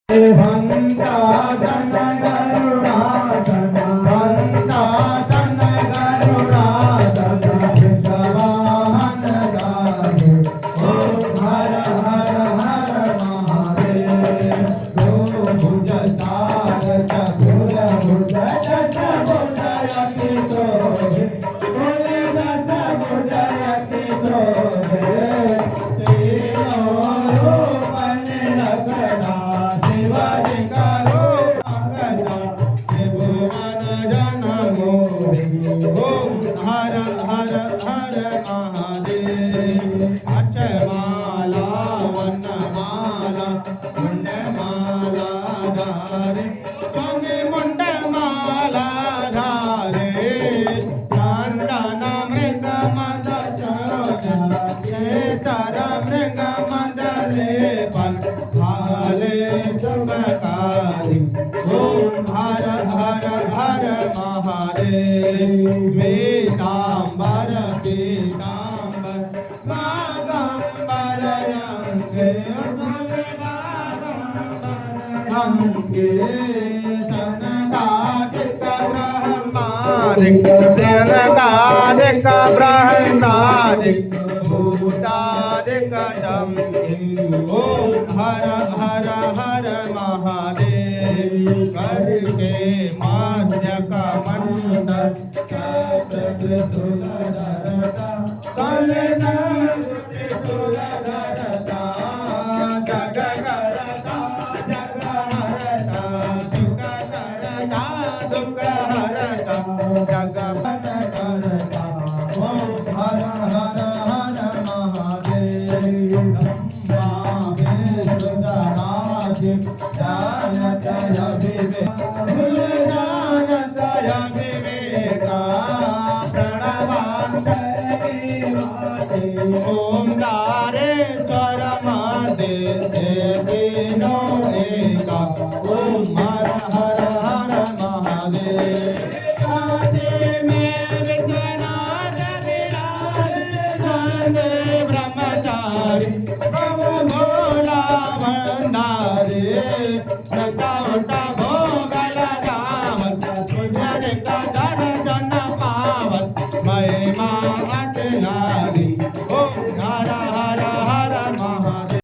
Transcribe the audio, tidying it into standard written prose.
हंसासन गरुडासन हंसासन गरुडासन वृषवाहन गाहे ओम हर हर हर महादेव दो भुज तार चतुर भुज दस भुजयति शोभे कुल दस भुजयति शोभे तीनों रूपन लगना शिवाजी करो अंगना त्रिभुवन जन मोहि ओम हर हर हर महादेव अक्षमाला वनमाला मुंडमाला धारे स्वामी मुंडमाला धारे चंदन मृग मद चरण केसर मृग मदले पल हाले सबकारी ओम हर हर हर महादेव श्वेतांबर पीतांबर मागंबर अंगे अंगे सनकादिक ब्रह्मादिक सनकादिक ब्रह्मादिक भूतादिक ओम हर हर हर महादेव करके मान्य कमंडल सुलधरता कलना सुलधरता जग करता जग हरता सुख करता दुख हरता जग करता ओम हर हर हर महादेव जानत विवेका ओम दारेश्वर महादेव एका ओम हर हर हर महादेव ब्रह्मचारी सब भोला भंडारे उठा भोगल गावत सुजन का दर्शन पावत महिमा अतनारी ओम हर हर हर महादेव